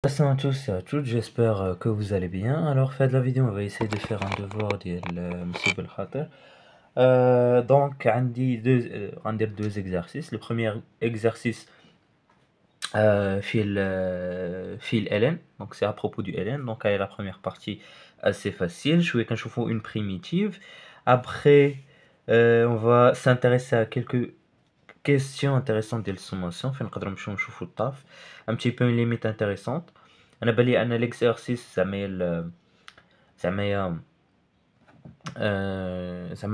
Salut à tous et à toutes, j'espère que vous allez bien. Alors, fait de la vidéo, on va essayer de faire un devoir de Monsieur Belkhater. Donc, on dit deux exercices. Le premier exercice, fil LN, donc c'est à propos du LN. Donc, la première partie assez facile. Je vais quand je fais une primitive. Après, on va s'intéresser à quelques questions intéressantes de sommation. Enfin, un petit peu une limite intéressante. انا بالي ان l'exercice زعما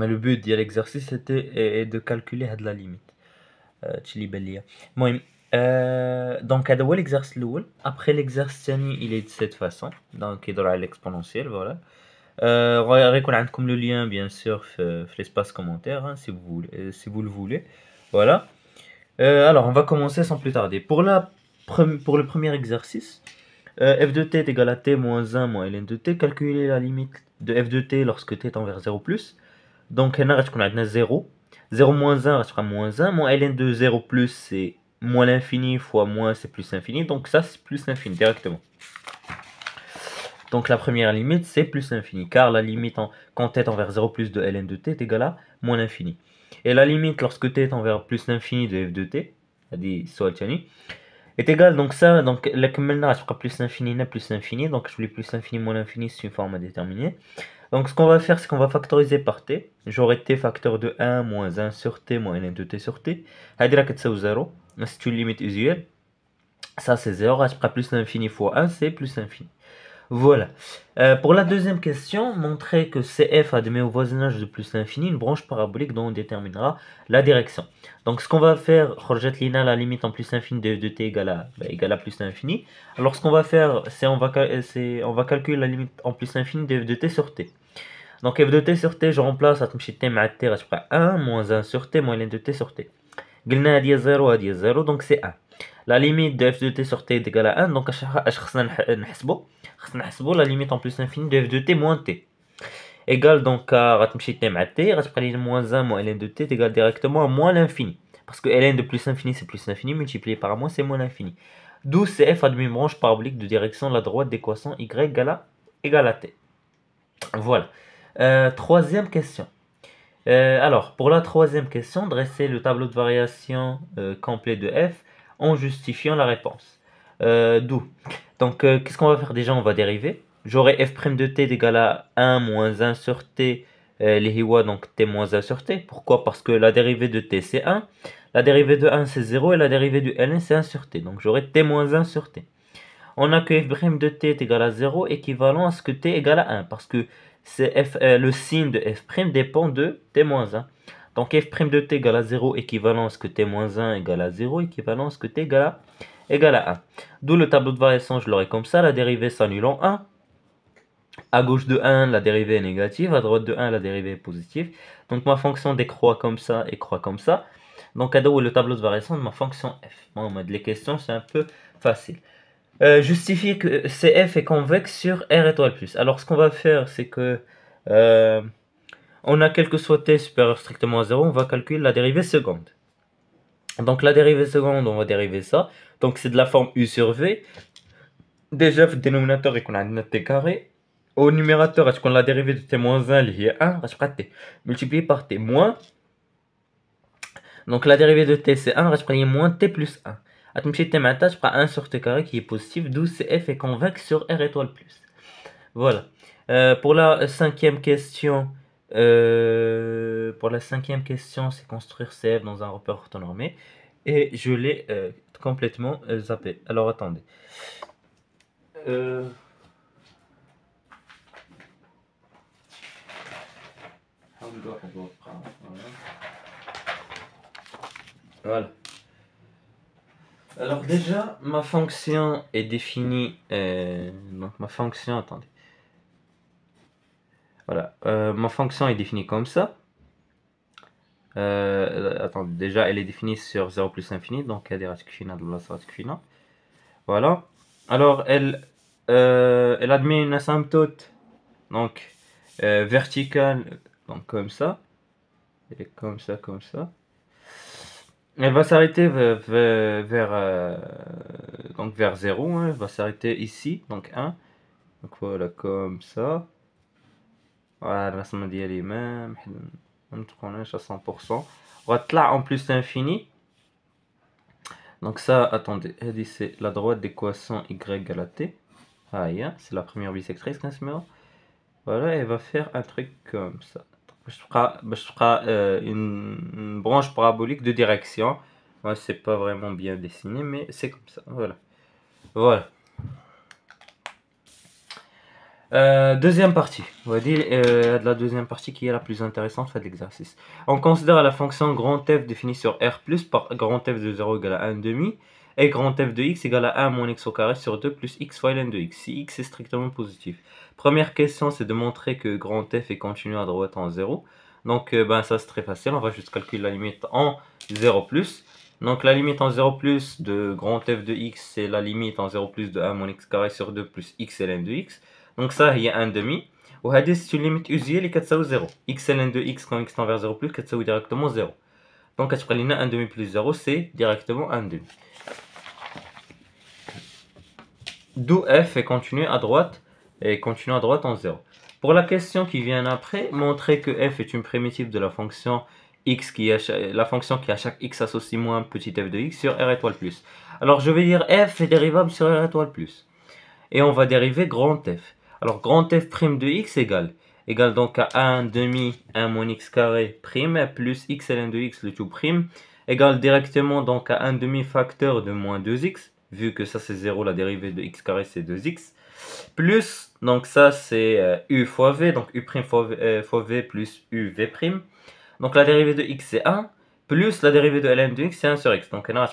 le but ديال l'exercice c'était de calculer هاد la limite. هادشي اللي بان ليا. المهم دونك هذا هو l'exercice الاول. Après l'exercice الثاني il est de cette façon. Donc يدور على l'exponentielle, voilà. غيكون عندكم le lien bien sûr في l'espace commentaire, hein, si vous le voulez. Voilà. Alors on va commencer sans plus tarder. Pour le premier exercice, f de t est égal à t moins 1 moins ln de t. Calculer la limite de f de t lorsque t tend vers 0 plus. Donc, on a 0. 0 moins 1 restera moins 1. Moins ln de 0 plus, c'est moins l'infini fois moins, c'est plus l'infini. Donc, ça, c'est plus l'infini directement. Donc, la première limite, c'est plus l'infini. Car la limite quand t tend vers 0 plus de ln de t est égale à moins l'infini. Et la limite lorsque t tend vers plus l'infini de f de t, est égal, donc ça, donc la كملنا غتبقى plus l'infini plus l'infini, donc je voulais plus l'infini moins l'infini, c'est une forme à déterminer. Donc ce qu'on va faire, c'est qu'on va factoriser par t. J'aurai t facteur de 1 moins 1 sur t moins ln de t sur t. هادي راه كتساوي 0, c'est une limite usuelle. Ça c'est 0, غتبقى plus l'infini fois 1, c'est plus l'infini. Voilà. Pour la deuxième question, montrer que CF admet au voisinage de plus l'infini une branche parabolique dont on déterminera la direction. Donc ce qu'on va faire, la limite en plus l'infini de t égale à plus l'infini. Alors ce qu'on va faire, c'est on va calculer la limite en plus l'infini de f de t sur t. Donc f de t sur t, je remplace t مع t, 1 moins 1 sur t moins ln de t sur t. قلنا هادي 0 هادي 0, donc c'est 1. La limite de f de t sur t est égale à 1, donc خصنا نحسبوا la limite en plus l'infini de f de t moins t. Égale donc à غتمشي t مع t, غتبقى لي moins 1 moins ln de t est égal directement à moins l'infini. Parce que ln de plus l'infini c'est plus l'infini, multiplié par moins c'est moins l'infini. D'où CF admet une branche parabolique de direction de la droite d'équation y égale à t. Voilà. Troisième question. Alors, pour la troisième question, dresser le tableau de variation complet de f en justifiant la réponse. D'où. Donc, qu'est-ce qu'on va faire déjà? On va dériver. J'aurai f' de t égale à 1 moins 1 sur t, les hiwa, donc t moins 1 sur t. Pourquoi? Parce que la dérivée de t c'est 1, la dérivée de 1 c'est 0 et la dérivée du ln c'est 1 sur t. Donc, j'aurai t moins 1 sur t. On a que f' de t est égal à 0 équivalent à ce que t égale à 1. Parce que le signe de f' dépend de t-1. Donc f' de t égale à 0 équivalent à ce que t-1 égale à 0 équivalent à ce que t égale à 1. D'où le tableau de variation, je l'aurai comme ça. La dérivée s'annule en 1. À gauche de 1, la dérivée est négative. À droite de 1, la dérivée est positive. Donc ma fonction décroît comme ça et croît comme ça. Donc à le tableau de variation de ma fonction f. Bon, les questions, c'est un peu facile. Justifier que CF est convexe sur R étoile plus. Alors ce qu'on va faire, c'est que on a quel que soit t supérieur strictement à 0, on va calculer la dérivée seconde. Donc la dérivée seconde, on va dériver ça. Donc c'est de la forme u sur v. Déjà, le dénominateur est qu'on a t carré. Au numérateur, est-ce qu'on a la dérivée de t moins 1, il y a 1, t multiplié par t moins. Donc la dérivée de t c'est 1, il moins t plus 1. هتمشي t مع t, je prends 1 sur t carré qui est positif, d'où CF est convexe sur R étoile plus. Voilà. Pour la cinquième question, c'est construire CF dans un repère orthonormé. Et je l'ai complètement zappé. Alors attendez. Voilà. Alors déjà, ma fonction est définie, donc ma fonction, attendez. Voilà, ma fonction est définie comme ça. Attendez, déjà elle est définie sur 0 plus infini, donc elle est voilà. Alors elle admet une asymptote, donc verticale, donc comme ça. Elle est comme ça, comme ça. Elle va s'arrêter vers donc vers 0, hein, va s'arrêter ici, donc 1. Donc voilà, comme ça. Voilà, ça me dit les mêmes. On à 100%. On va là en plus l'infini. Donc ça, attendez, c'est la droite d'équation y égale à t. Ah, c'est la première bisectrice, voilà, elle va faire un truc comme ça. Je ferai une branche parabolique de direction. Ouais, c'est pas vraiment bien dessiné, mais c'est comme ça. Voilà. Voilà. Deuxième partie. On va dire la deuxième partie qui est la plus intéressante de l'exercice. On considère la fonction grand f définie sur R par grand f de 0 égale à 1,5 et grand f de x égale à 1 moins x au carré sur 2 plus x fois ln de x, si x est strictement positif. Première question, c'est de montrer que grand f est continu à droite en 0. Donc ça c'est très facile, on va juste calculer la limite en 0 plus. Donc la limite en 0 plus de grand f de x, c'est la limite en 0 plus de 1 moins x carré sur 2 plus x ln de x. Donc ça, il y a 1,5. وهذه c'est une limite usuelle qui est 0. x ln de x quand x tend vers 0 plus, est directement 0. Donc, كتبقى لنا 1,5 plus 0, c'est directement 1,5. D'où f est continu à droite en 0. Pour la question qui vient après, montrer que f est une primitive de la fonction x la fonction qui à chaque x associe moins petit f de x sur r étoile plus. Alors je vais dire f est dérivable sur r étoile plus. Et on va dériver grand f. Alors, grand f' de x égale donc à 1,5 1 moins x carré prime plus x ln de x le tout prime égale directement donc à 1,5 facteur de moins 2x, vu que ça c'est 0, la dérivée de x carré c'est 2x, plus, donc ça c'est u fois v, donc u' fois v plus u v'. Donc la dérivée de x c'est 1, plus la dérivée de ln de x c'est 1 sur x. Donc on a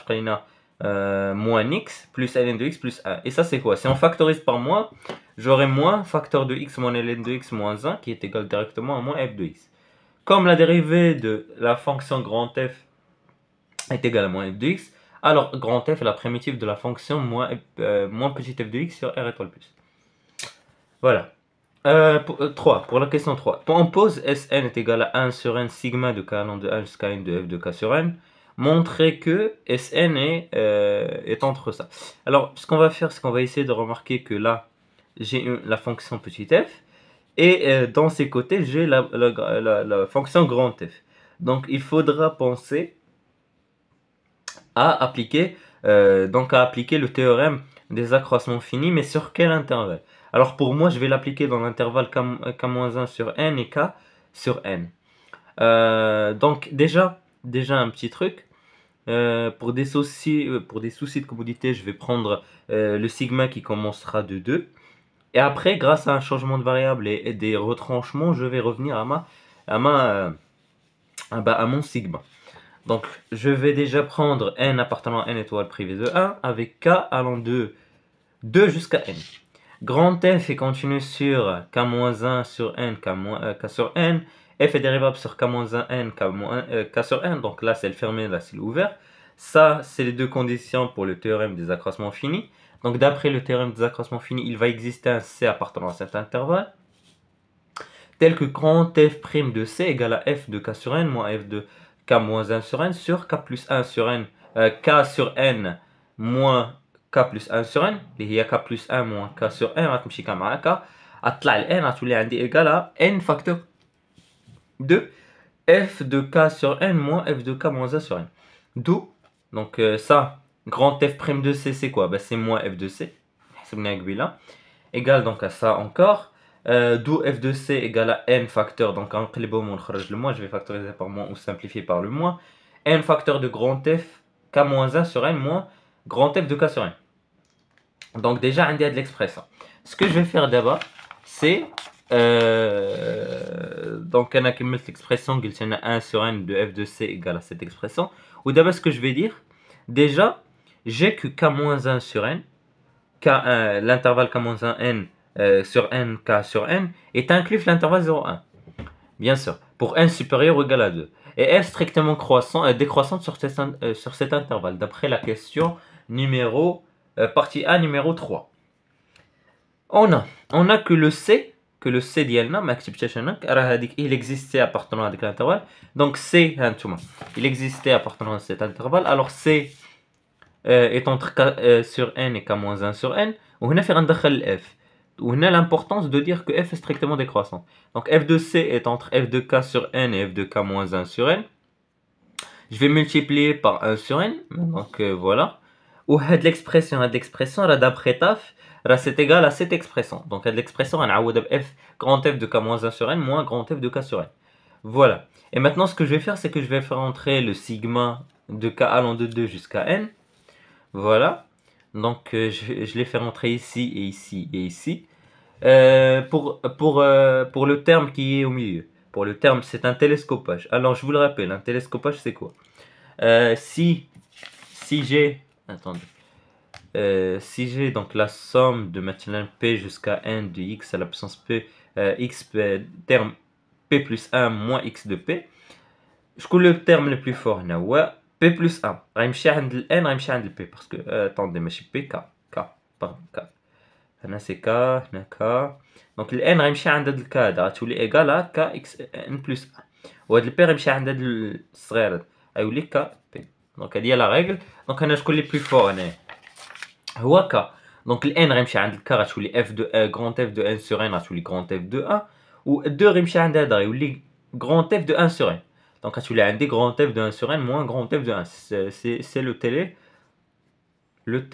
moins x plus ln de x plus 1. Et ça c'est quoi? Si on factorise par moins, j'aurai moins facteur de x moins ln de x moins 1 qui est égal directement à moins f de x. Comme la dérivée de la fonction grand f est égale à moins f de x, alors grand f est la primitive de la fonction moins petit f de x sur r étoile plus. Voilà. 3, pour la question 3. On pose Sn est égal à 1 sur n sigma de k allant de 1 jusqu'à n de f de k sur n. Montrer que Sn est entre ça. Alors, ce qu'on va faire, c'est qu'on va essayer de remarquer que là, j'ai la fonction petit f. Et dans ces côtés, j'ai la fonction grand f. Donc, il faudra penser à appliquer le théorème des accroissements finis, mais sur quel intervalle? Alors pour moi, je vais l'appliquer dans l'intervalle k-1 sur n et k sur n. Donc déjà un petit truc. Pour des soucis de commodité, je vais prendre le sigma qui commencera de 2. Et après, grâce à un changement de variable et des retranchements, je vais revenir à mon sigma. Donc, je vais déjà prendre n appartenant à n étoile privée de 1 avec k allant de 2 jusqu'à n. Grand f est continu sur k-1 sur n, k sur n. F est dérivable sur k-1 n, k sur n. Donc là, c'est le fermé, là, c'est l'ouvert. Ça, c'est les deux conditions pour le théorème des accroissements finis. Donc, d'après le théorème des accroissements finis, il va exister un c appartenant à cet intervalle, tel que grand f' de c égale à f de k sur n moins f de k-1 sur n sur k plus 1 sur n, k sur n moins k plus 1 sur n, اللي هي k plus 1 moins k sur n غتمشي k مع k, غتطلع ال n غتولي عندي égal à n facteur de f de k sur n moins f de k moins 1 sur n. D'où, donc ça, grand f' de c c'est quoi? C'est moins f de c, égal donc à ça encore. D'où f de c égale à n facteur, donc en le moins, je vais factoriser par moins ou simplifier par le moins, n facteur de grand f k-1 sur n moins grand f de k sur n. Donc déjà, on a de l'expression. Ce que je vais faire d'abord, c'est donc on a l'expression qui est 1 sur n de f de c égale à cette expression. Ou d'abord, ce que je vais dire, déjà, j'ai que k-1 sur n, l'intervalle k-1 n sur n, k sur n, est inclus l'intervalle 0,1. Bien sûr, pour n supérieur ou égal à 2. Et f strictement décroissante sur cet intervalle, d'après la question partie A numéro 3. On a que le C ديالنا ما كتبتهاش هناك راه هذيك il existait appartenant à l'intervalle. Donc C ها نتوما il existait appartenant à cet intervalle. Alors C est entre k sur n et k moins 1 sur n. وهنا في غندخل f. وهنا l'importance de dire que f est strictement décroissant. Donc f de c est entre f de k sur n et f de k moins 1 sur n. Je vais multiplier par 1 sur n. Donc voilà. وهاد l'expression là d'après taf, là c'est égal à cette expression. Donc هاد l'expression غنعوض ب f grand f de k moins 1 sur n moins grand f de k sur n. Voilà. Et maintenant ce que je vais faire, c'est que je vais faire entrer le sigma de k allant de 2 jusqu'à n. Voilà. Donc je les fais rentrer ici et ici et ici. Pour le terme qui est au milieu. Pour le terme, c'est un télescopage. Alors je vous le rappelle, un télescopage c'est quoi? Si j'ai... Attendez. Si j'ai donc la somme de maintenant p jusqu'à n de x à la puissance p, x terme p plus 1 moins x de p, je trouve le terme le plus fort là, ouais, p plus 1. غيمشي عند ال n غيمشي عند ال p parce que attendez ماشي p k pardon k. هنا c'est k هنا k. Donc ال n غيمشي عند هاد ال k هذا غتولي ايكال ا k x n بلس 1. وهاد ال p غيمشي عند هاد الصغير هذا غيولي k p. Donc هادي هي لا ريغل. دونك هنا شكون لي بلو فور هنايا هو k. Donc ال n غيمشي عند ال k غتولي f de grand f de n sur n غتولي grand f de 1 و 2 غيمشي عند هذا غيولي grand f de 1 sur n. Donc غتولي عندي grand f de 1 sur n moins grand f de 1. C'est le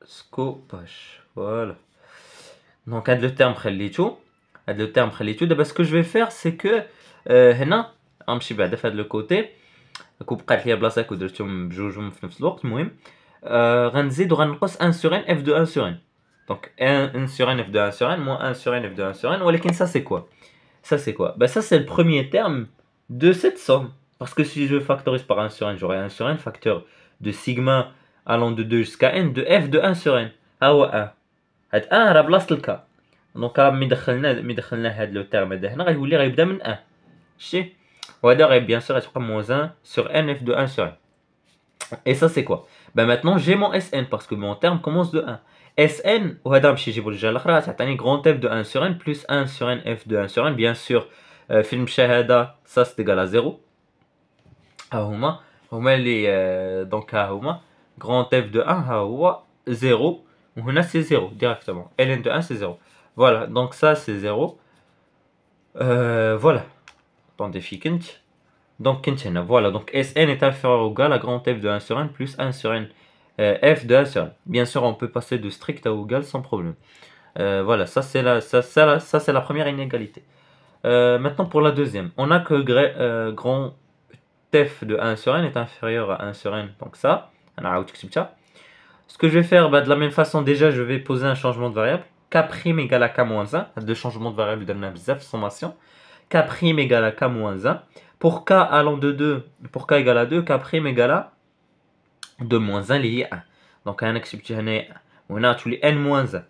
télescopage. Voilà. Donc هاد le terme خليتو. دابا ce que je vais faire c'est que هنا غنمشي بعدا في هاد لو كوتي كون بقات ليا بلاصه كون درتهم بجوجهم في نفس الوقت. المهم غنزيد وغنقص 1 sur n f de 1 sur n. Donc 1 sur n f de 1 sur n moins 1 sur n f de 1 sur n. ولكن ça c'est quoi? Bah ça c'est le premier terme de cette somme. Parce que si je factorise par 1 sur n, j'aurai 1 sur n facteur de sigma allant de 2 jusqu'à n de f de 1 sur n. ها هو 1. هاد 1 راه بلاصة ال k. دونك ملي دخلنا هاد لو تيرم هذا هنا غيولي غيبدا من 1. شتي؟ وهذا غير bien sûr غتبقى moins 1 sur n f de 1 sur n. Et ça c'est quoi? Bah maintenant j'ai mon Sn parce que mon terme commence de 1. Sn وهذا نمشي نجيبو الجهة الأخرى تعطيني grand f de 1 sur n plus 1 sur n f de 1 sur n. Bien sûr في المشاهدة ça c'est égal à 0. ها هما اللي donc ها هما grand f de 1 ها هو 0 وهنا c'est 0 directement. ln de 1 c'est 0. Voilà donc ça c'est 0. Voilà. Attendez في كنت. Donc كنت هنا. Voilà donc Sn est inférieur ou égal à grand f de 1 sur n plus 1 sur n f de 1 sur n. Bien sûr on peut passer de strict à égal sans problème. Voilà ça c'est la première inégalité. Maintenant pour la deuxième, on a que grand f de 1 sur n est inférieur à 1 sur n. Donc ça, ce que je vais faire, bah, de la même façon déjà je vais poser un changement de variable. K' égale à k moins 1. De changement de variable de la sommation. K' égale à k moins 1. Pour k allant de 2, pour k égale à 2, k' égale à 2 moins 1 lié à 1. Donc on a كتبت هنا وهنا تولي n moins 1.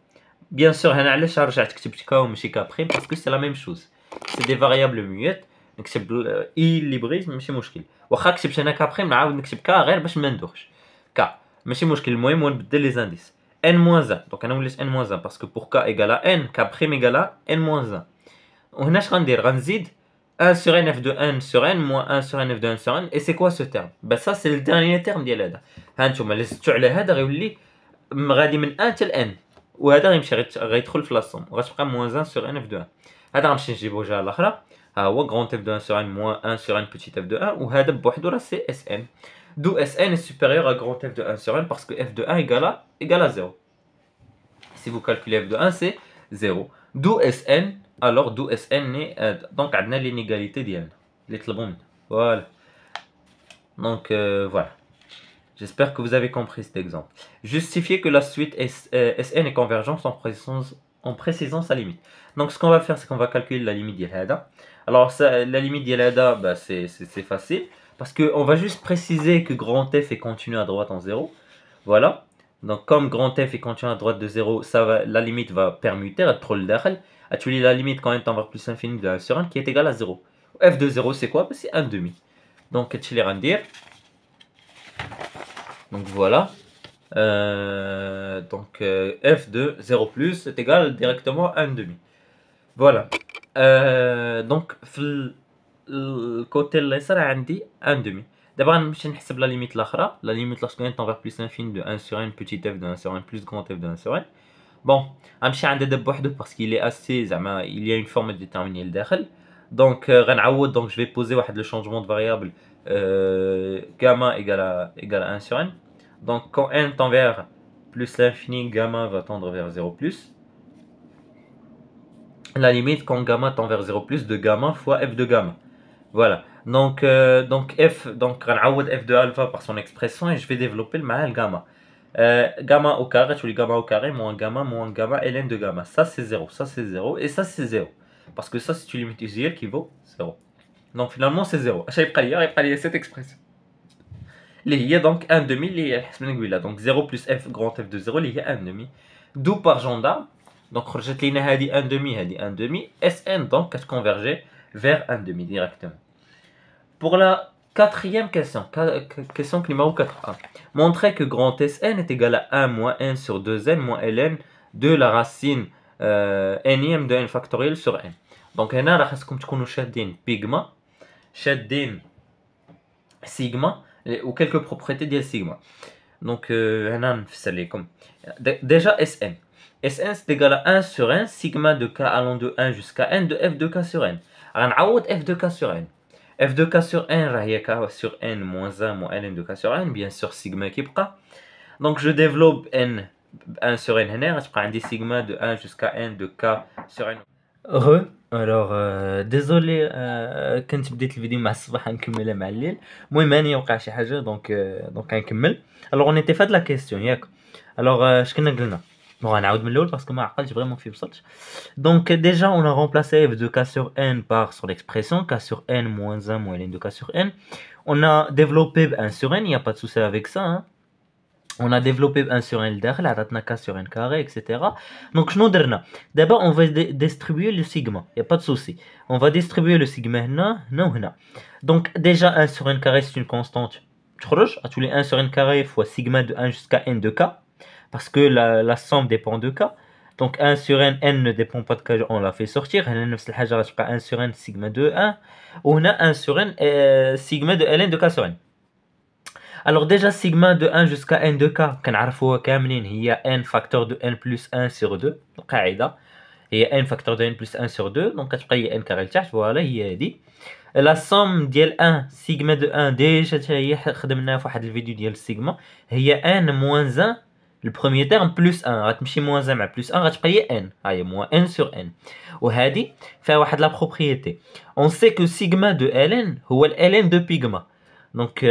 Bien sûr هنا علاش رجعت كتبت k وماشي k' parce que c'est la même chose. C'est des variables muettes. نكتب اي اللي بغيت ماشي مشكل. واخا كتبت هنا k' نعاود نكتب k غير باش ما ندوخش. k ماشي مشكل. المهم ونبدل لي زانديس. n moins 1. Donc انا وليت n moins 1 parce que pour k égale à n, k' égale à n moins 1. وهنا اش غندير؟ غنزيد 1 sur n f de 1 sur n moins 1 sur n f de 1 sur n. Et c'est quoi ce terme? Bah ça c'est le dernier terme ديال هذا. ها نتوما اللي زدتو على هذا غيولي غادي من 1 حتى ل n. وهذا غيمشي غيدخل في لاصوم وغتبقى moins 1 sur n f de 1. هذا غنمشي نجيبو الجهه الاخرى. ها هو grand f de 1 sur n moins 1 sur n petit f de 1. وهذا بوحدو راه سي Sn. D'où Sn est supérieur à grand f de 1 sur n parce que f de 1 égale à 0. Si vous calculez f de 1 c'est 0. D'où Sn. Alors d'où Sn est donc عندنا l'inégalité ديالنا اللي طلبوا منا. Voilà. Donc voilà. J'espère que vous avez compris cet exemple. Justifier que la suite Sn est convergente en précisant sa limite. Donc ce qu'on va faire c'est qu'on va calculer la limite ديال هذا. Alors ça, la limite ديال هذا bah, c'est facile parce que on va juste préciser que grand f est continu à droite en 0. Voilà. Donc comme grand f est continu à droite de 0, la limite va permuter à trop le dakhel. Tu la limite quand n tend vers plus l'infini de 1 sur 1 qui est égal à 0. F de 0 c'est quoi? C'est 1 demi. Donc tu les rendir. Donc voilà. F de 0 plus est égal directement à 1 demi. Voilà. Donc le côté اليسار عندي 1 demi. d'abord غنمشي نحسب la limite الاخرى. La limite lorsque n tend vers plus l'infini de 1 sur n petit f de 1 sur n plus grand f de 1 sur n. Bon, غنمشي عند دابا بوحدو parce qu'il est assez زعما il y a une forme déterminée لداخل. Donc غنعوض, donc je vais poser واحد le changement de variable gamma égale à 1 sur n. Donc quand n tend vers plus l'infini, gamma va tendre vers 0 plus. La limite quand gamma tend vers 0 plus de gamma fois f de gamma. Voilà. Donc f, donc غنعوض f de alpha par son expression et je vais développer le gamma. Gamma au carré, tu les gamma au carré, moins gamma, ln de gamma. Ça c'est 0, ça c'est 0 et ça c'est 0. Parce que ça c'est une limite usuelle qui vaut 0. Donc finalement c'est 0. يبقى لي cette expression. اللي هي donc 1 demi اللي حسبنا قبيله. Donc 0 plus f grand f de 0 اللي هي 1 demi. D'où par gendarme. Donc خرجت لينا هذه 1 demi هذه 1 demi. Sn donc converger vers 1 demi directement. Pour la quatrième question, question numéro 4a. Montrer que grand Sn est égal à 1 moins n sur 2n moins ln de la racine nème de n factoriel sur n. Donc هنا راه خاصكم تكونوا شادين بيغما شادين سيغما ou quelques propriétés ديال سيغما. Donc هنا نفسر لكم. Déjà Sn. Sn c'est égal à 1 sur n sigma de k allant de 1 jusqu'à n de f de k sur n. غنعوض f de k sur n. f de k sur n راه هي k sur n moins 1 moins ln de k sur n, bien sûr sigma كيبقى. Donc je développe n 1 sur n هنا غتبقى عندي sigma de 1 jusqu'à n de k sur n. Alors désolé كنت بديت الفيديو مع الصباح نكملها مع الليل. المهم هاني وقع شي حاجه دونك غنكمل. Alors on était fait de la question ياك. Alors اش كنا قلنا. Bon, on a oublié parce que ma j'ai vraiment fait ça. Donc déjà on a remplacé f de k sur n par son expression k sur n moins 1 moins ln de k sur n. On a développé 1 sur n, il n'y a pas de souci avec ça. Hein. On a développé 1 sur n l'dاخل عطاتنا k sur n carré etc. Donc شنو درنا d'abord on va distribuer le sigma, il n'y a pas de souci. On va distribuer le sigma هنا هنا وهنا. Donc déjà 1 sur n carré c'est une constante. تخرج tous les 1 sur n carré fois sigma de 1 jusqu'à n de k. Parce que la somme dépend de k. Donc 1 sur n, n ne dépend pas de k, on l'a fait sortir. هنا نفس الحاجة غتبقى 1 sur n sigma de 1. وهنا 1 sur n sigma de ln de k sur n. Alors déjà sigma de 1 jusqu'à n de k كنعرفوها كاملين هي n facteur de n plus 1 sur 2. القاعدة هي n facteur de n plus 1 sur 2. Donc كتبقى هي n carré لتحت. فوالا هي هادي. La somme ديال 1 sigma de 1 ديجا حتى هي خدمناها في واحد الفيديو ديال السيغما هي n moins 1. Le premier terme plus 1 غتمشي moins 1 مع plus 1 غتبقى هي n. هاهي moins n sur n. وهذه فيها واحد لا بروبريتي. On sait que sigma de ln هو ln de pigma. Donc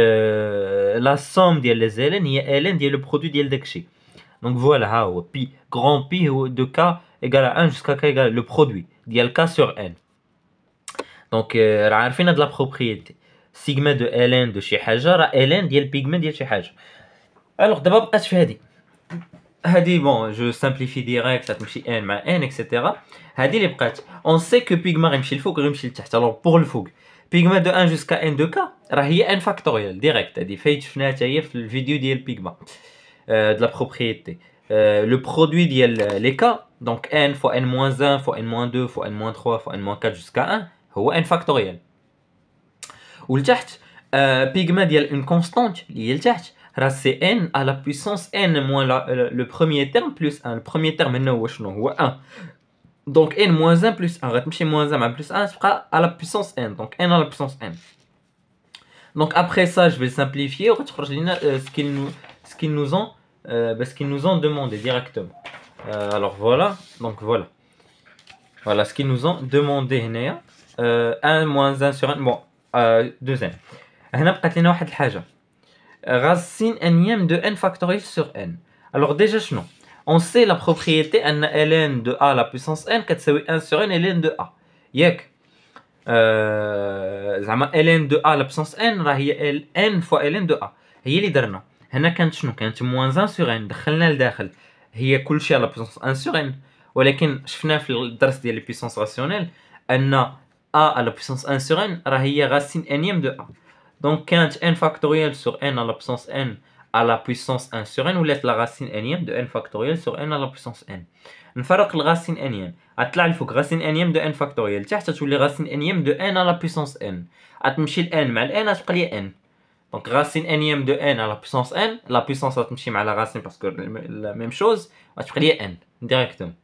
la somme ديال les ln هي ln ديال le produit ديال داكشي. Donc voilà ها هو pi grand pi هو de k égale à 1 jusqu'à k égale le produit ديال k sur n. Donc راه عارفين هاد لا بروبريتي. sigma de ln de شي حاجه راه ln ديال pigma ديال شي حاجه. Alors دابا بقات في هذه. هادي bon je simplifie direct غتمشي n مع n etc. هادي اللي بقات. On sait que pigma غيمشي لفوق غيمشي لتحت. Alors pour الفوق pigma de 1 jusqu'à n de k راه هي n factoriel direct. هادي فايت شفناها حتى هي في الفيديو ديال pigma de la propriété. Le produit ديال les k donc n fois n moins 1 fois n moins 2 fois n moins 3 fois n moins 4 jusqu'à 1 هو n factoriel. ولتحت pigma ديال une constante اللي هي لتحت راه c'est n à la puissance n moins le premier terme plus 1. Le premier terme هنا هو شنو هو 1. Donc n moins 1 plus 1 غتمشي moins 1 مع plus 1 تبقى à la puissance n. Donc n à la puissance n. Donc après ça je vais simplifier وغتخرج لنا ce qu'ils nous ont demandé directement. Alors voilà. Donc voilà. Voilà ce qu'ils nous ont demandé هنايا 1 moins 1 sur n. Bon 2n. هنا بقات لنا واحد الحاجة. Racine énième de n factoriel sur n. Alors déjà شنو on sait la propriété ان ln de a la puissance n كتساوي 1 sur n ln de a ياك زعما ln de a la puissance n راه هي n fois ln de a هي اللي درنا هنا. كانت شنو كانت moins 1 sur n دخلنا لداخل هي كلشي على puissance 1 sur n. ولكن شفنا في الدرس ديال لي puissance rationnelle ان a à la puissance 1 sur n راه هي racine énième de a. Donc كانت n factoriel sur n à la puissance n à la puissance 1 sur n ولات la racine énième de n factoriel sur n à la puissance n. نفرق الغاسين énième غطلع الفوق racine énième de n factoriel تحت تولي racine énième de n à la puissance n. غتمشي ل n مع ال n غتبقى لي n. Donc racine énième de n à la puissance n, la puissance va تمشي مع la racine parce que la même chose, غتبقى لي n directement.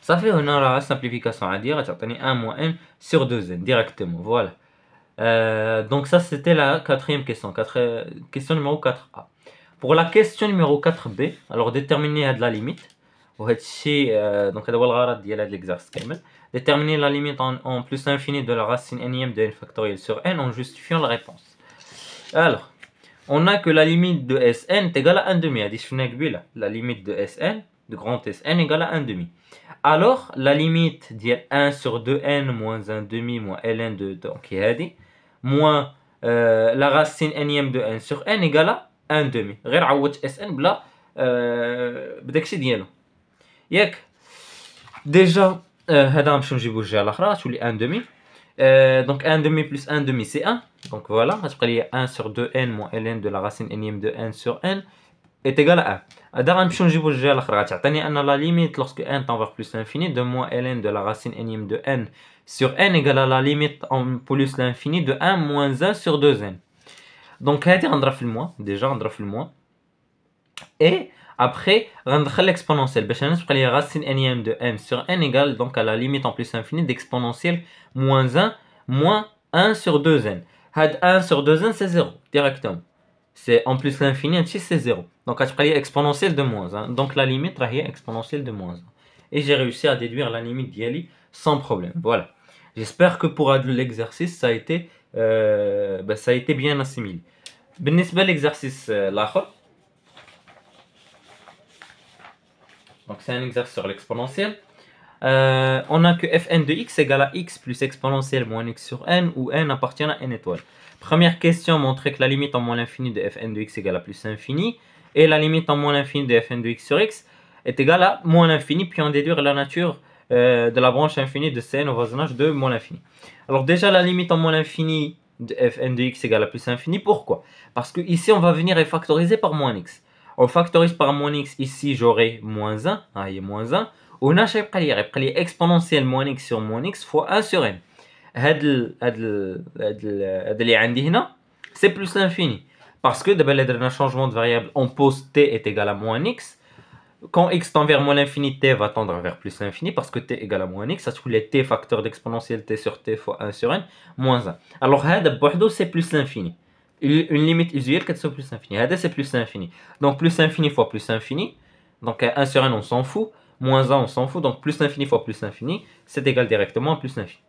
Ça fait on a la simplification à dire, غتعطيني 1 moins n sur 2n directement, voilà. Donc ça c'était la quatrième question, question numéro 4a. Pour la question numéro 4b, alors déterminer la limite. وهذا الشيء donc هذا هو الغرض ديال هذا l'exercice كامل. Déterminer la limite en plus l'infini de la racine énième de n factorielle sur n en justifiant la réponse. Alors, on a que la limite de Sn est égale à 1 demi. La limite de Sn, de grand Sn, égale à 1 demi. Alors, la limite de 1 sur 2n moins 1 demi moins ln de donc moins la racine énième de n sur n égale à 1 demi. غير عوضت Sn بلا بداكشي ديالو. ياك ديجا هذا غنمشيو نجيبو الجهه الاخرى تولي 1 demi. Donc 1 demi plus 1 demi c'est 1. Donc voilà, غتبقى لي 1 sur 2n moins ln de la racine énième de n sur n est égal à 1. هذا غنمشيو نجيبو الجهه الاخرى غتعطيني ان la limite lorsque n tend vers plus l'infini de moins ln de la racine énième de n sur n égale à la limite en plus l'infini de 1 moins 1 sur 2n. Donc هذه غنضرب في الموان ديجا غنضرب في الموان et après غندخل l'exponentielle باش هنا تبقى لي racine énième de n sur n égale donc à la limite en plus infini d'exponentielle moins 1 moins 1 sur 2n. هاد 1 sur 2n c'est 0 directement. C'est en plus l'infini c'est 0. Donc غتبقى لي exponentielle de moins 1. Donc la limite راه هي exponentielle de moins 1. Et j'ai réussi à déduire la limite ديالي sans problème. Voilà. J'espère que pour l'exercice ça a été bien assimilé. بالنسبة l'exercice الآخر. Donc c'est un exercice sur l'exponentielle. On a que fn de x égale à x plus exponentielle moins x sur n où n appartient à n étoile. Première question, montrer que la limite en moins l'infini de fn de x égale à plus l'infini et la limite en moins l'infini de fn de x sur x est égale à moins l'infini, puis on déduire la nature de la branche infinie de cn au voisinage de moins l'infini. Alors déjà la limite en moins l'infini de fn de x égale à plus l'infini, pourquoi? Parce que ici on va venir et factoriser par moins x. On factorise par moins x, ici j'aurai moins 1, il y a moins 1. On a exponentielle moins x sur moins x fois 1 sur n. C'est plus l'infini. Parce que d'abord, le changement de variable, on pose t est égal à moins x. Quand x tend vers moins l'infini, t va tendre vers plus l'infini parce que t est égal à moins x. Ça se trouve les t facteur d'exponentielle t sur t fois 1 sur n moins 1. Alors, c'est plus l'infini. Une limite usuelle qui est plus l'infini. C'est plus l'infini. Donc, plus l'infini fois plus l'infini. Donc, 1 sur n, on s'en fout. Moins 1, on s'en fout. Donc, plus l'infini fois plus l'infini, c'est égal directement à plus l'infini.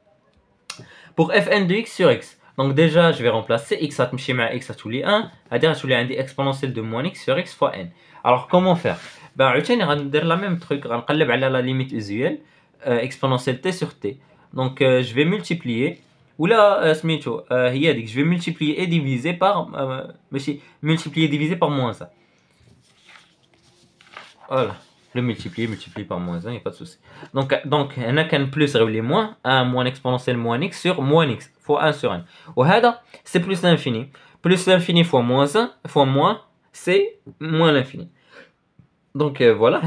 Pour fn de x sur x, donc déjà, je vais remplacer x à x à tous les 1. C'est-à-dire, je vais exponentielle de moins x sur x fois n. Alors, comment faire? Ben, on va faire la même truc. On va faire la limite usuelle, exponentielle t sur t. Donc, je vais multiplier. Ou là, je vais multiplier et diviser par moins 1. Voilà. Le multiplier par moins 1, il n'y a pas de souci. Donc on a qu'un plus les moins, 1 moins exponentielle moins x sur moins x fois 1 sur n. Ou c'est plus l'infini. Plus l'infini fois moins 1 fois moins, c'est moins l'infini. Donc voilà,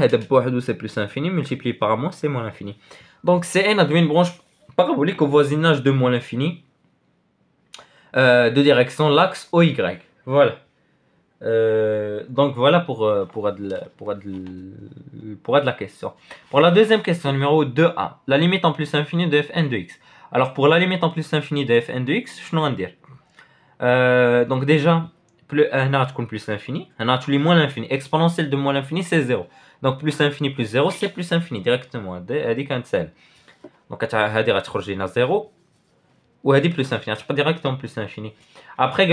c'est plus l'infini, multiplié par moins, c'est moins l'infini. Donc Cn a une branche parabolique au voisinage de moins l'infini de direction l'axe OY. Voilà. Donc voilà pour la question. Pour la deuxième question, numéro 2a, la limite en plus infini de fn de x. Alors pour la limite en plus infini de fn de x, je vais vous dire. Donc déjà, plus l'infini, moins l'infini. Exponentielle de moins l'infini, c'est 0. Donc plus l'infini plus 0, c'est plus l'infini directement. Donc ça va sortir 0. Ou plus l'infini, pas directement plus l'infini. Après,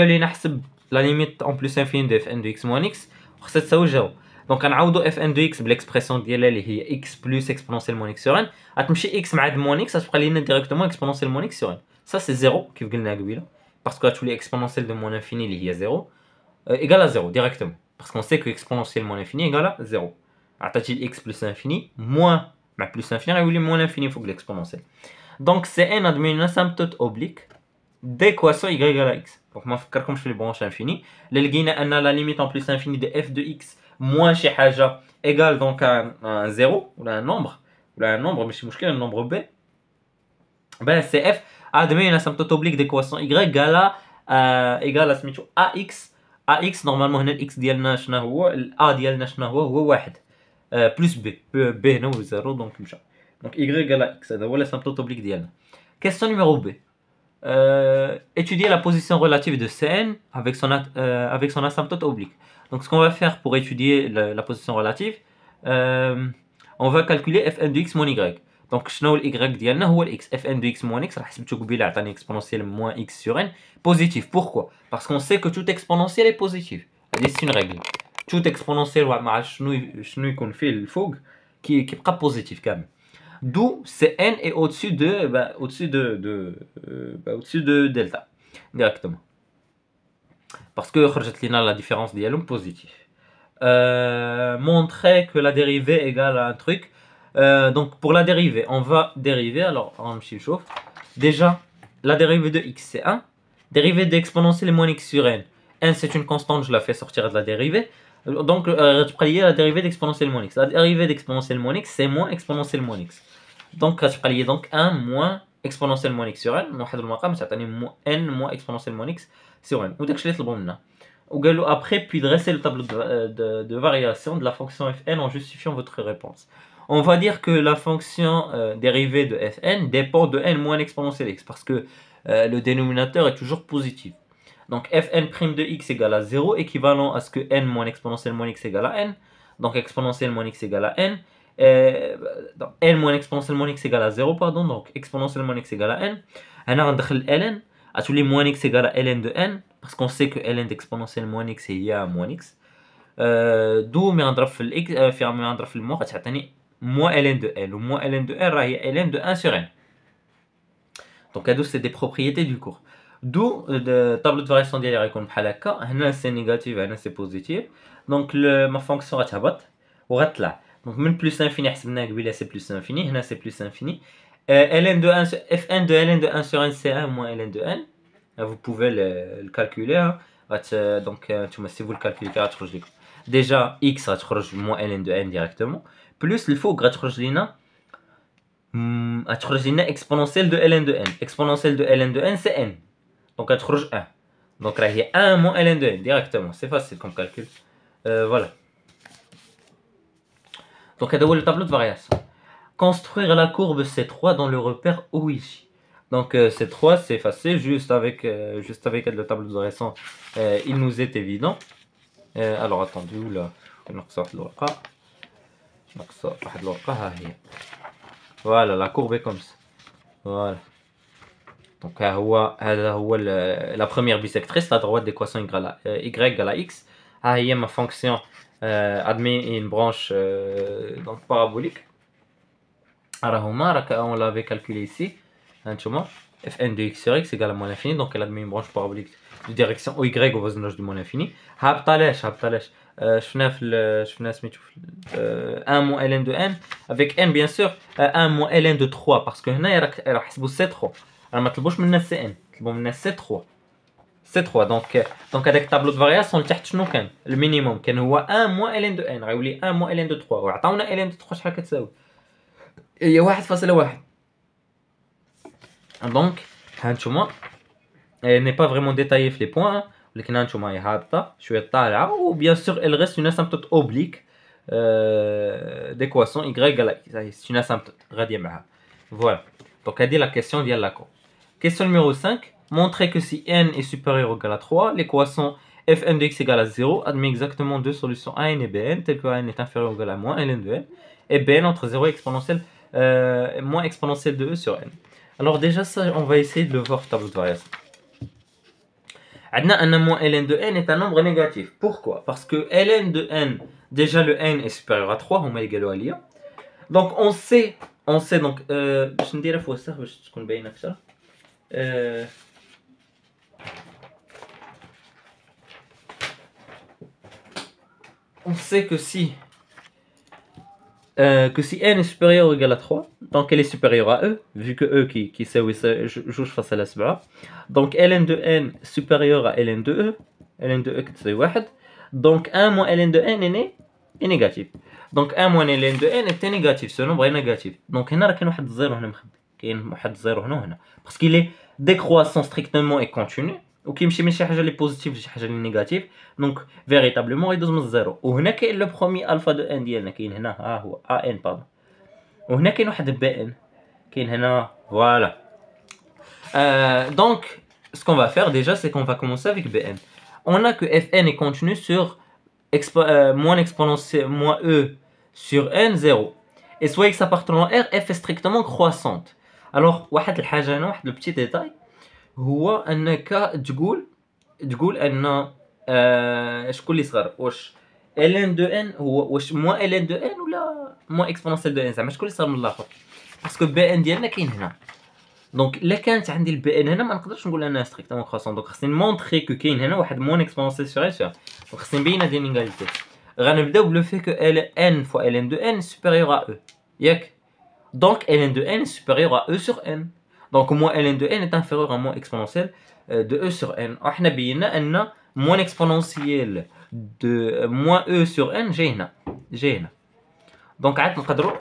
la limite en plus infini de fn de x moins x, c'est 0. Donc on a fn de x l'expression ديالها اللي هي x plus exponentielle moins x sur n. غتمشي x مع moins x, غتبقى لينا directement exponentielle moins x sur n. Ça c'est 0 كيف قلنا قبيله. Parce que غتولي exponentielle de moins l'infini اللي هي 0 égale à 0 directement. Parce qu'on sait que exponentielle moins l'infini égale à 0. عطاتي x plus l'infini moins مع plus l'infini غيولي moins l'infini فوق l'exponentielle. Donc Cn a une asymptote oblique d'équation y égale à x. Donc je vais vous les branches infinies. La limite en plus infini de f de x moins chez haja égale donc à un 0 ou à un nombre. Mais c'est un nombre b. Ben c'est f a une asymptote oblique d'équation y égale ايكال سميتو ax نورمالمون هنا الاكس ديالنا شنو هو الا ديالنا شنو هو واحد بلس ب هنا هو زيرو دونك مشى دونك y ايكال اكس هذا هو لاسيمبتوت اوبليك ديالنا. كيسيون نيميرو ب étudier la position relative de Cn avec son asymptote oblique. Donc ce qu'on va faire pour étudier la position relative, on va calculer fn de x moins y. Donc شنو y ديالنا هو x. fn de x moins x راه حسبتو قبيله عطاني exponentielle moins x sur n positif. Pourquoi? Parce qu'on sait que tout exponentiel est positif. C'est une règle. Tout exponentiel مع شنو يكون فيه الفوق كيبقى positif كامل. D'où Cn est au-dessus de delta directement. Parce que خرجت لنا la différence ديالهم positif. Montrer que la dérivée égale à un truc. Donc pour la dérivée, on va dériver. Alors on me chauffe. Déjà, la dérivée de x c'est 1. Dérivée d'exponentielle moins x sur n. N c'est une constante, je la fais sortir de la dérivée. Donc je prends la dérivée d'exponentielle moins x. La dérivée d'exponentielle moins x c'est moins exponentielle moins x. Donc غتبقى لي donc 1 moins exponentielle moins x sur n من واحد المقام تعطيني n moins exponentielle moins x sur n وداكشي اللي طلبوا منا وقالوا après puis dresser le tableau de variation de la fonction fn en justifiant votre réponse. On va dire que la fonction dérivée de fn dépend de n moins exponentielle x parce que le dénominateur est toujours positif. Donc fn' de x égale à 0 équivalent à ce que n moins exponentielle moins x égale à n. Donc exponentielle moins x égale à n. Donc n moins exponentielle moins x égale à 0 pardon donc exponentielle moins x égale à n. هنا غندخل ln غتولي moins x égale à ln de n parce qu'on sait que ln d'exponentielle moins x هي moins x. d'où مي غنضرب في الاكس في مي غنضرب في المو غتعطيني moins ln de n و moins ln de n راه هي ln de 1 sur n. Donc هادو c'est des propriétés du cours. D'où le tableau de variation ديالي غيكون بحال هكا. هنا c'est négatif هنا c'est positif. Donc ma fonction غتهبط وغتطلع. Donc من plus infini حسبناه قبيله c'est plus infini هنا c'est plus infini. ln de 1 fn de ln de 1 sur n c'est 1 moins ln de n. Vous pouvez le calculer. Donc si vous le calculez غتخرج لكم. Déjà x غتخرج moins ln de n directement plus الفوق غتخرج لينا غتخرج لنا exponentielle de ln de n. Exponentielle de ln de n c'est n. Donc غتخرج 1. Donc راه هي 1 moins ln de n directement. C'est facile comme calcul. Voilà. Donc هذا هو le tableau de variation. Construire la courbe C3 dans le repère OIJ. Donc C3 c'est facile juste avec le tableau de variation il nous est évident. Alors attendez ولا نقص واحد الورقة نقص واحد الورقة ها هي. Voilà la courbe est comme ça. Voilà. Donc هذا هو la première bisectrice, la droite d'équation y égale à x. ها هي ma fonction admet une branche donc parabolique. Alors on l'avait calculé ici. fn de x sur x égale à moins l'infini, donc elle admet une branche parabolique de direction y au voisinage du moins l'infini. هابطالاش شفنا سميتو 1 moins ln de n avec n bien sûr 1 moins ln de 3 parce que هنا راه حسبوا c3 راه ما طلبوش منا cn طلبوا منا c3 donc هذاك الطابلو د فارياسيون لتحت شنو كان المينيموم كان هو 1 moins ln de n غيولي 1 moins ln de 3 وعطاونا ln de 3 شحال كتساوي هي 1.1. donc ها نتوما n'est pas vraiment détaillé في les points ولكن ها نتوما هي هابطه شويه طالعه و bien sûr elle reste une asymptote oblique d'équation y égale à x. C'est une asymptote غاديه معها. Voilà. Donc هذه la question ديال la courbe. Question numéro 5. Montrer que si n est supérieur ou égal à 3, l'équation fn de x égale à 0 admet exactement deux solutions an et bn, telles que an est inférieur ou égal à moins ln de n, et bn entre 0 et exponentielle, moins exponentielle de e sur n. Alors déjà ça, on va essayer de le voir au tableau de variation. عندنا أن moins ln de n est un nombre négatif. Pourquoi? Parce que ln de n, déjà le n est supérieur à 3, هما يقالوا عليا. Donc on sait donc باش نديرها في وسط باش تكون باينة أكثر. On sait que si n est supérieur ou égal à 3, donc elle est supérieure à e, vu que e qui juge face à la 7. Donc ln de n supérieur à ln de e c'est 1. Donc 1 moins ln de n est négatif. Donc 1 moins ln de n est négatif, ce nombre est négatif. Donc هنا راه كاين واحد الزيرو هنا مخبي. كاين واحد الزيرو هنا وهنا. Parce qu'il est décroissant strictement et continu. وكيمشي من شي حاجه اللي بوزيتيف لشي حاجه اللي نيجاتيف. دونك فيريتابلومون يدوز من الزيرو. وهنا كاين لو برومي الفا دو ان ديالنا كاين هنا، ها هو ان باردون. وهنا كاين واحد بي ان كاين هنا، فوالا. Donc ce qu'on va faire déjà, c'est qu'on va commencer avec Bn. On a que Fn est continu sur moins exponentielle moins e sur n 0. Et soit x appartenant à R, f est strictement croissante. Alors واحد الحاجه هنا، واحد لو بتي ديتاي، هو انك تقول ان شكون اللي صغر، واش ln de n هو واش moins ln de n ولا moins exponentielle de n، زعما شكون اللي صغر من الاخر، باسكو بي ان ديالنا كاين هنا. دونك الا كانت عندي البي ان هنا ما نقدرش نقول انها ستريكتومون كروسون. دونك خصني نمونطري كو كاين هنا واحد موان اكسبونسيال سور ان سور. دونك خصني نبين هاد لينيغاليتي. غنبداو بلو في كو n fois ln de n supérieur à e، ياك. دونك ln de n supérieur à e sur n. دونك moins ln de n est inférieur à moins exponentielle de e sur n. وحنا بينا ان moins exponentielle de moins e sur n جاي هنا. دونك عاد نقدروا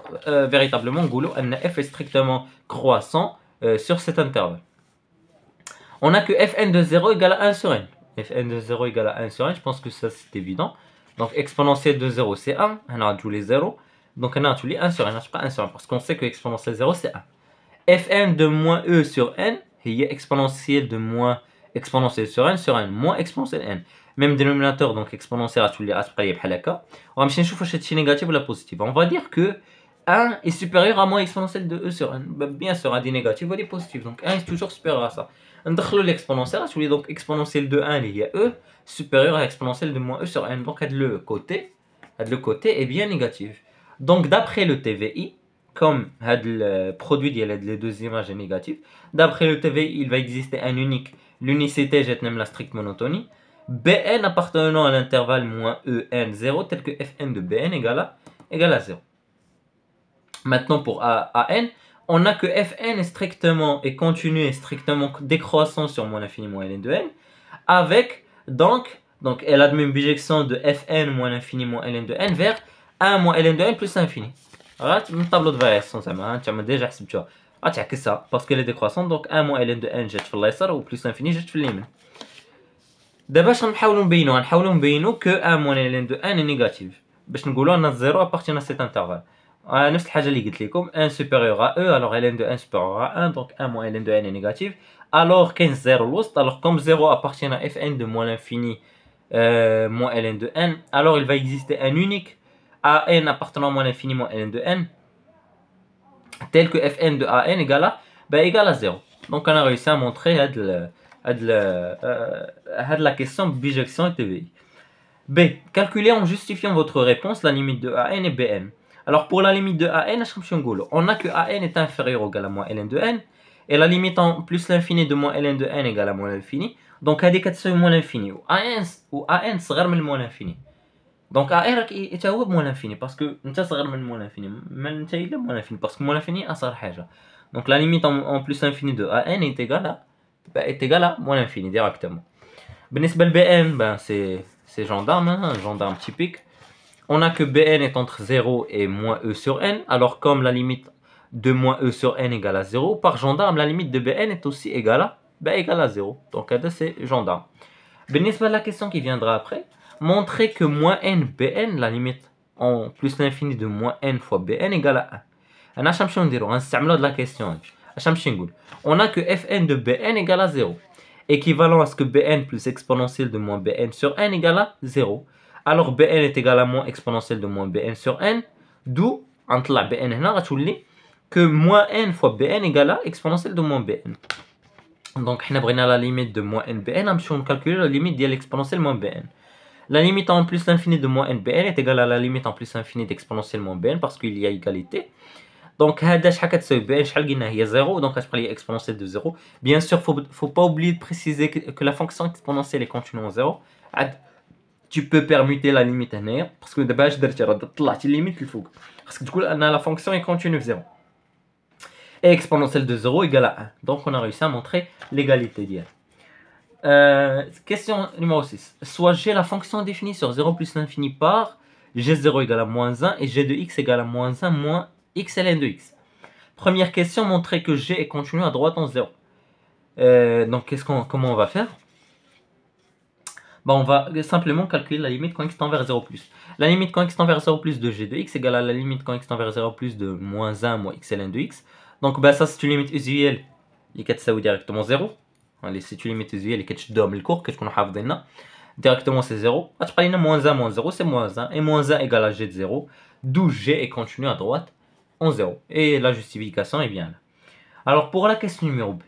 véritablement نقولوا ان f est strictement croissant sur cet intervalle. On a que fn de 0 égale à 1 sur n. Fn de 0 égale à 1 sur n, je pense que ça c'est évident. Donc exponentielle de 0 c'est 1, on a tous les 0. Donc on a tous les 1 sur n, je pas 1 sur n, parce qu'on sait que exponentielle 0 c'est 1. Fn de moins e sur n, il y a exponentielle de moins exponentielle sur n moins exponentielle n. Même dénominateur, donc exponentielle à tous les aspects بحال هكا. On va نشوف واش هادشي négatif ou la positive. On va dire que 1 est supérieur à moins exponentielle de e sur n. Bien sûr, un des négatifs ou des positifs. Donc 1 est toujours supérieur à ça. On va l'exponentielle, donc exponentielle de 1 il y a e supérieur à exponentielle de moins e sur n. Donc le côté est bien négatif. Donc d'après le TVI, comme le produit de les deux images est négatif, d'après le TVI, il va exister un unique. L'unicité, j'ai la stricte monotonie. Bn appartenant à l'intervalle moins en 0, tel que fn de Bn égale à 0. Maintenant pour an, on a que fn est strictement et continu et strictement décroissant sur moins l'infini moins ln de n, avec donc elle admet une bijection de fn moins l'infini moins ln de n vers 1 moins ln de n plus l'infini. Le tableau de variation, tu as déjà حسبتها غتعكس ça parce qu'elle est décroissante. Donc 1 moins ln de n جات في اليسار و plus l'infini جات في اليمين. دابا اش غنحاولوا نبينوا que 1 moins ln de n est négatif باش نقولوا ان 0 appartient à cet intervalle. نفس الحاجه اللي قلت لكم 1 supérieur à e, alors ln de 1 supérieur à 1, donc 1 moins ln de n est négatif. Alors 15 0 الوسط, alors comme 0 appartient à fn de moins l'infini moins ln de n, alors il va exister un unique an appartenant à moins l'infini moins ln de n, tel que fn de an égale à 0. Donc on a réussi à montrer la question bijection et TVI. B. Calculez en justifiant votre réponse la limite de an et bn. Alors pour la limite de an, on a que an est inférieur ou égal à moins ln de n, et la limite en plus l'infini de moins ln de n égale à moins l'infini. Donc هذيك تساوي moins l'infini و an صغر من moins l'infini. Donc an راك يتهوى moins l'infini parce que انت صغر من moins l'infini, ما انت الا moins l'infini parce que moins l'infini اصغر حاجه. Donc la limite en plus l'infini de an est égale à moins l'infini directement. بالنسبه ل bn, ben c'est gendarme, hein, un gendarme typique. On a que Bn est entre 0 et moins e sur n. Alors comme la limite de moins e sur n égale à 0, par gendarme, la limite de Bn est aussi égale à 0. Donc c'est gendarme. بالنسبة à la question qui viendra après, montrer que moins n Bn, la limite en plus l'infini de moins n fois Bn égale à 1. أنا اش نمشيو نديرو غنستعملو هاد la question. اش نمشي نقول on a que fn de Bn égale à 0, équivalent à ce que Bn plus exponentielle de moins Bn sur n égale à 0. Alors Bn est égal à moins exponentielle de moins Bn sur n, d'où غنطلع Bn هنا غتولي que moins n fois Bn égale à exponentielle de moins Bn. Donc حنا بغينا la limite de moins n Bn, غنمشيو نكالكولي la limite ديال exponentielle moins Bn. La limite en plus l'infini de moins n Bn est égale à la limite en plus l'infini d'exponentielle moins Bn parce qu'il y a égalité. Donc هذا شحال كتساوي Bn, شحال قلنا هي 0, donc غتبقى لي exponentielle de 0. Bien sûr faut pas oublier de préciser que la fonction exponentielle est continue en 0. Tu peux permuter la limite هنايا parce que دابا اش درتي راه طلعتي الليميت الفوق, خاصك تقول ان la fonction est continue في 0 et exponentielle de 0 égale à 1. Donc on a réussi à montrer l'égalité d'hier. Question numéro 6. Soit g la fonction définie sur 0 plus l'infini par g0 égale à moins 1 et g de x égale à moins 1 moins x ln de x. Première question, montrer que g est continu à droite en 0. Donc comment on va faire? bah, on va simplement calculer la limite quand x tend vers 0 plus. La limite quand x tend vers 0 plus de g de x égale à la limite quand x tend vers 0 plus de moins 1 moins x ln de x. Donc bah, ça c'est une limite usuelle اللي كتساوي directement 0. Allez, c'est une limite usuelle اللي كتشدوها من الكور كتكونوا حافظينها. Directement c'est 0. غتبقى لنا moins 1 moins 0 c'est moins 1 et moins 1 égale à g de 0. D'où g est continu à droite en 0. Et la justification est bien là. Alors pour la question numéro B,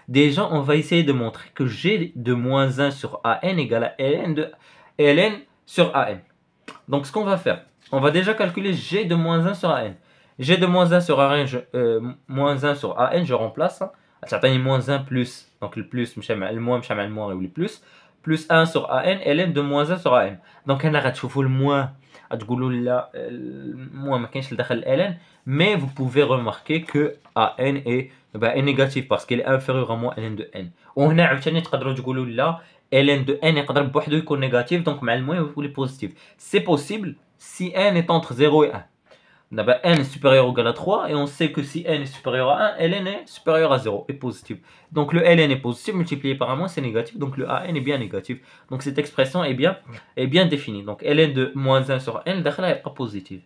déjà on va essayer de montrer que g de moins 1 sur an égale à ln de ln sur an. Donc ce qu'on va faire, on va déjà calculer g de moins 1 sur an. G de moins 1 sur an, moins 1 sur an, je remplace. C'est moins 1 plus, donc le plus, le moins, ou le plus 1 sur an, ln de moins 1 sur an. Donc on a le moins. Mais vous pouvez remarquer que an est négatif parce qu'il est inférieur à moins ln de n. وهنا عاوتاني تقدروا تقولوا لا ln de n يقدر بوحدو يكون négatif donc مع الموين يكون positif. C'est possible si n est entre 0 et 1. D'abord n est supérieur ou égal à 3 et on sait que si n est supérieur à 1, ln est supérieur à 0 et positif. Donc le ln est positif multiplié par un moins c'est négatif, donc le an est bien négatif. Donc cette expression est bien définie. Donc ln de moins 1 sur n dakhla est pas positive.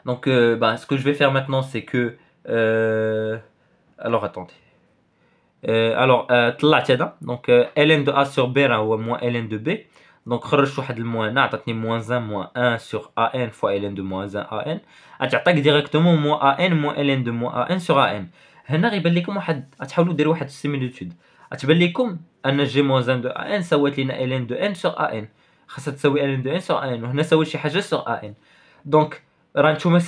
Donc ce que je vais faire maintenant c'est que alors attendez. طلعت هذا donc ln de a sur b هو moins ln de b. Donc خرجت واحد الموان عطاتني moins 1 moins 1 sur an fois ln de moins 1 an غتعطيك ديريكتومون moins an moins ln de moins an sur an. هنا غيبان لكم واحد غتحاولوا ديروا واحد السيميليتود غتبان لكم ان جي moins 1 de an سوات لنا ln de n sur an خاصها تساوي ln de n sur an وهنا سوات شي حاجه sur an. دونك راه نتوما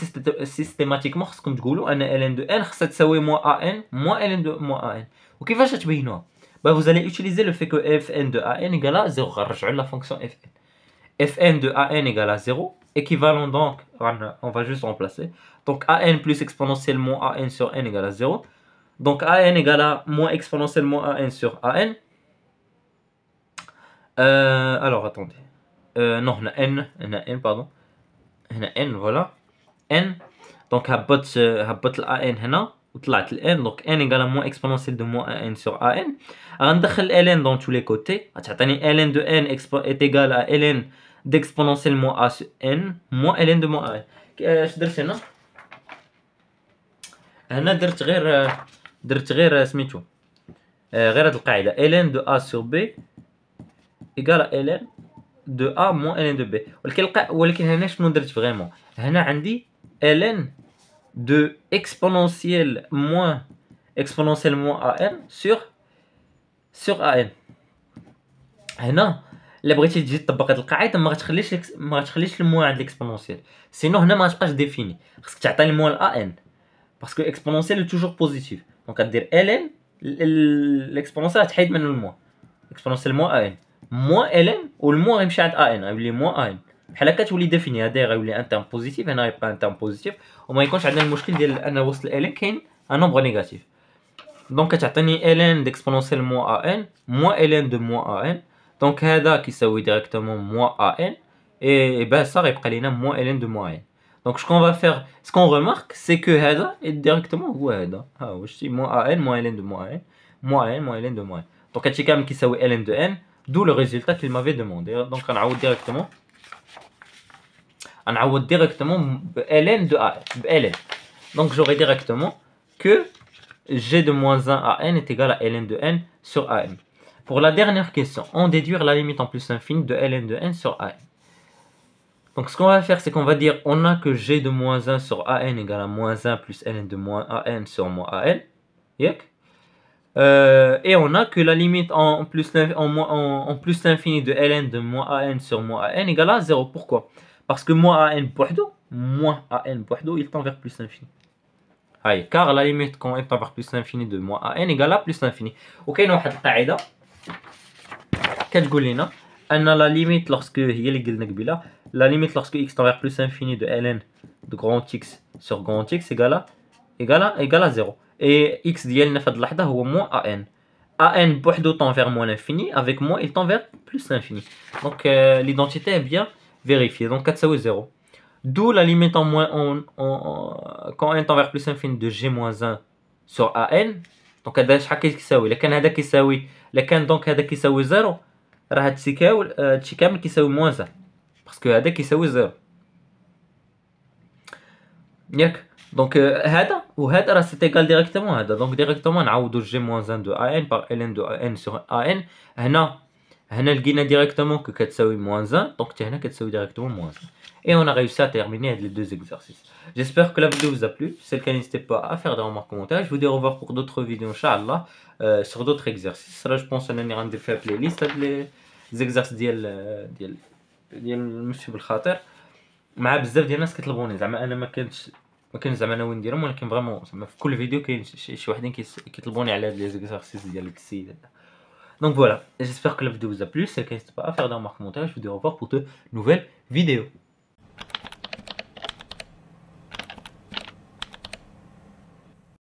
سيستيماتيكمون خصكم تقولوا ان ln de n خاصها تساوي moins an moins ln de moins an. وكيفاش تبينوها؟ vous allez utiliser le fait que fn de an égale à 0. غنرجعوا la fonction fn. fn de an égale à 0. Équivalent donc, on va juste remplacer. Donc an plus exponentiellement an sur n égale à 0. Donc an égale à moins exponentiellement an sur an. Alors attendez. Non, on a n, pardon. On a n, voilà. n. Donc هبط an هنا. وطلعت n donc n égale à moins exponentielle de moins n sur an. غندخل ln dans tous les côtés غتعطيني ln de n est égal à ln d'exponentielle moins a sur n moins ln de moins a. اش درت هنا؟ هنا درت غير سميتو غير هاد القاعده ln de a sur b égal à ln de a moins ln de b. ولكن هنا شنو درت فريمون؟ هنا عندي ln de exponentiellement an sur an. هنا الا بغيتي تجي تطبق هاد القاعده ما غتخليش الموان عند الاكسبونونسيال سينو هنا ما غتبقاش ديفيني خصك تعطي الموان ان باسكو اكسبونونسيال توجور بوزيتيف دونك غدير ln الاكسبونونسيال غتحيد منه الموان اكسبونونسيال موان ln والموان غيمشي عند ان غيولي موان ان بحال هكا تولي ديفيني. هذا غيولي ان تيرم بوزيتيف هنا غيبقى ان تيرم بوزيتيف وما يكونش عندنا المشكل ديال ان وسط ln كاين ان نومبر نيجاتيف. دونك كتعطيني ln ديكسبونونسيال موان ان موان ln دو موان ان دونك هذا كيساوي ديريكتومون موان ان اي با سا غيبقى لينا موان ln دو موان ان. دونك شكون va faire ce qu'on remarque c'est que هذا ديريكتومون هو هذا ها هو شتي موان ان موان ln دو موان ان موان ان موان ln دو موان. دونك هادشي كامل كيساوي ln دو ان d'où le résultat qu'il m'avait demandé. دونك غنعوض directement ln de an ln. Donc j'aurai directement que g de moins 1 à n est égal à ln de n sur an. Pour la dernière question, on déduire la limite en plus infini de ln de n sur an. Donc ce qu'on va faire c'est qu'on va dire on a que g de moins 1 sur an égale à moins 1 plus ln de moins an sur moins an. Et on a que la limite en plus l'infini de ln de moins an sur moins an égale à 0. Pourquoi? Parce que moins an بوحدو il tend vers plus l'infini. Car la limite quand il tend vers plus l'infini de moins an égale à plus l'infini. وكاين واحد القاعده كتقول لنا ان la limite lorsque هي اللي قلنا قبيله la limite lorsque x tend vers plus l'infini de ln de grand x sur grand x égale à 0. Et x ديالنا في هاد اللحظه هو moins an بوحدو tend vers moins l'infini avec moins il tend vers plus l'infini. Donc l'identité est bien vérifiée. Donc 4 c'est 0. D'où la limite quand n tend vers plus infini de g moins 1 sur an. دونك هذا شحال كيساوي؟ الا كان هذا كيساوي، الا كان دونك هذا كيساوي زيرو، راه هادشي كامل هادشي كامل كيساوي موان زيرو، باسكو هذا كيساوي زيرو ياك. دونك هذا وهذا راه سيت ايكال ديريكتومون هذا، دونك ديريكتومون نعوضو جي موان 1 دو ان باغ ال ان دو ان سور ان. هنا لقينا ديريكتومون كو كتساوي موان 1، دونك حتى هنا كتساوي ديريكتومون موان 1. Et on a réussi à terminer les deux exercices. J'espère que la vidéo vous a plu. Si c'est le cas, n'hésitez pas à faire des remarques en commentaire. Je vous dis au revoir pour d'autres vidéos, Inch'Allah, sur d'autres exercices. Là, je pense qu'on a une playlist avec les exercices ديال المشي بالخاطر مع بزاف ديال الناس كيطلبوني. زعما انا ما كنتش زعما ناوي نديرهم، ولكن فريمون زعما في كل فيديو كاين شي وحدين كيطلبوني على هاد لي زيكزارسيس ديال داك السيد هذا. Donc voilà, j'espère que la vidéo vous a plu. Si c'est le cas, n'hésitez pas à faire des remarques en commentaire. Je vous dis au revoir pour de nouvelles vidéos.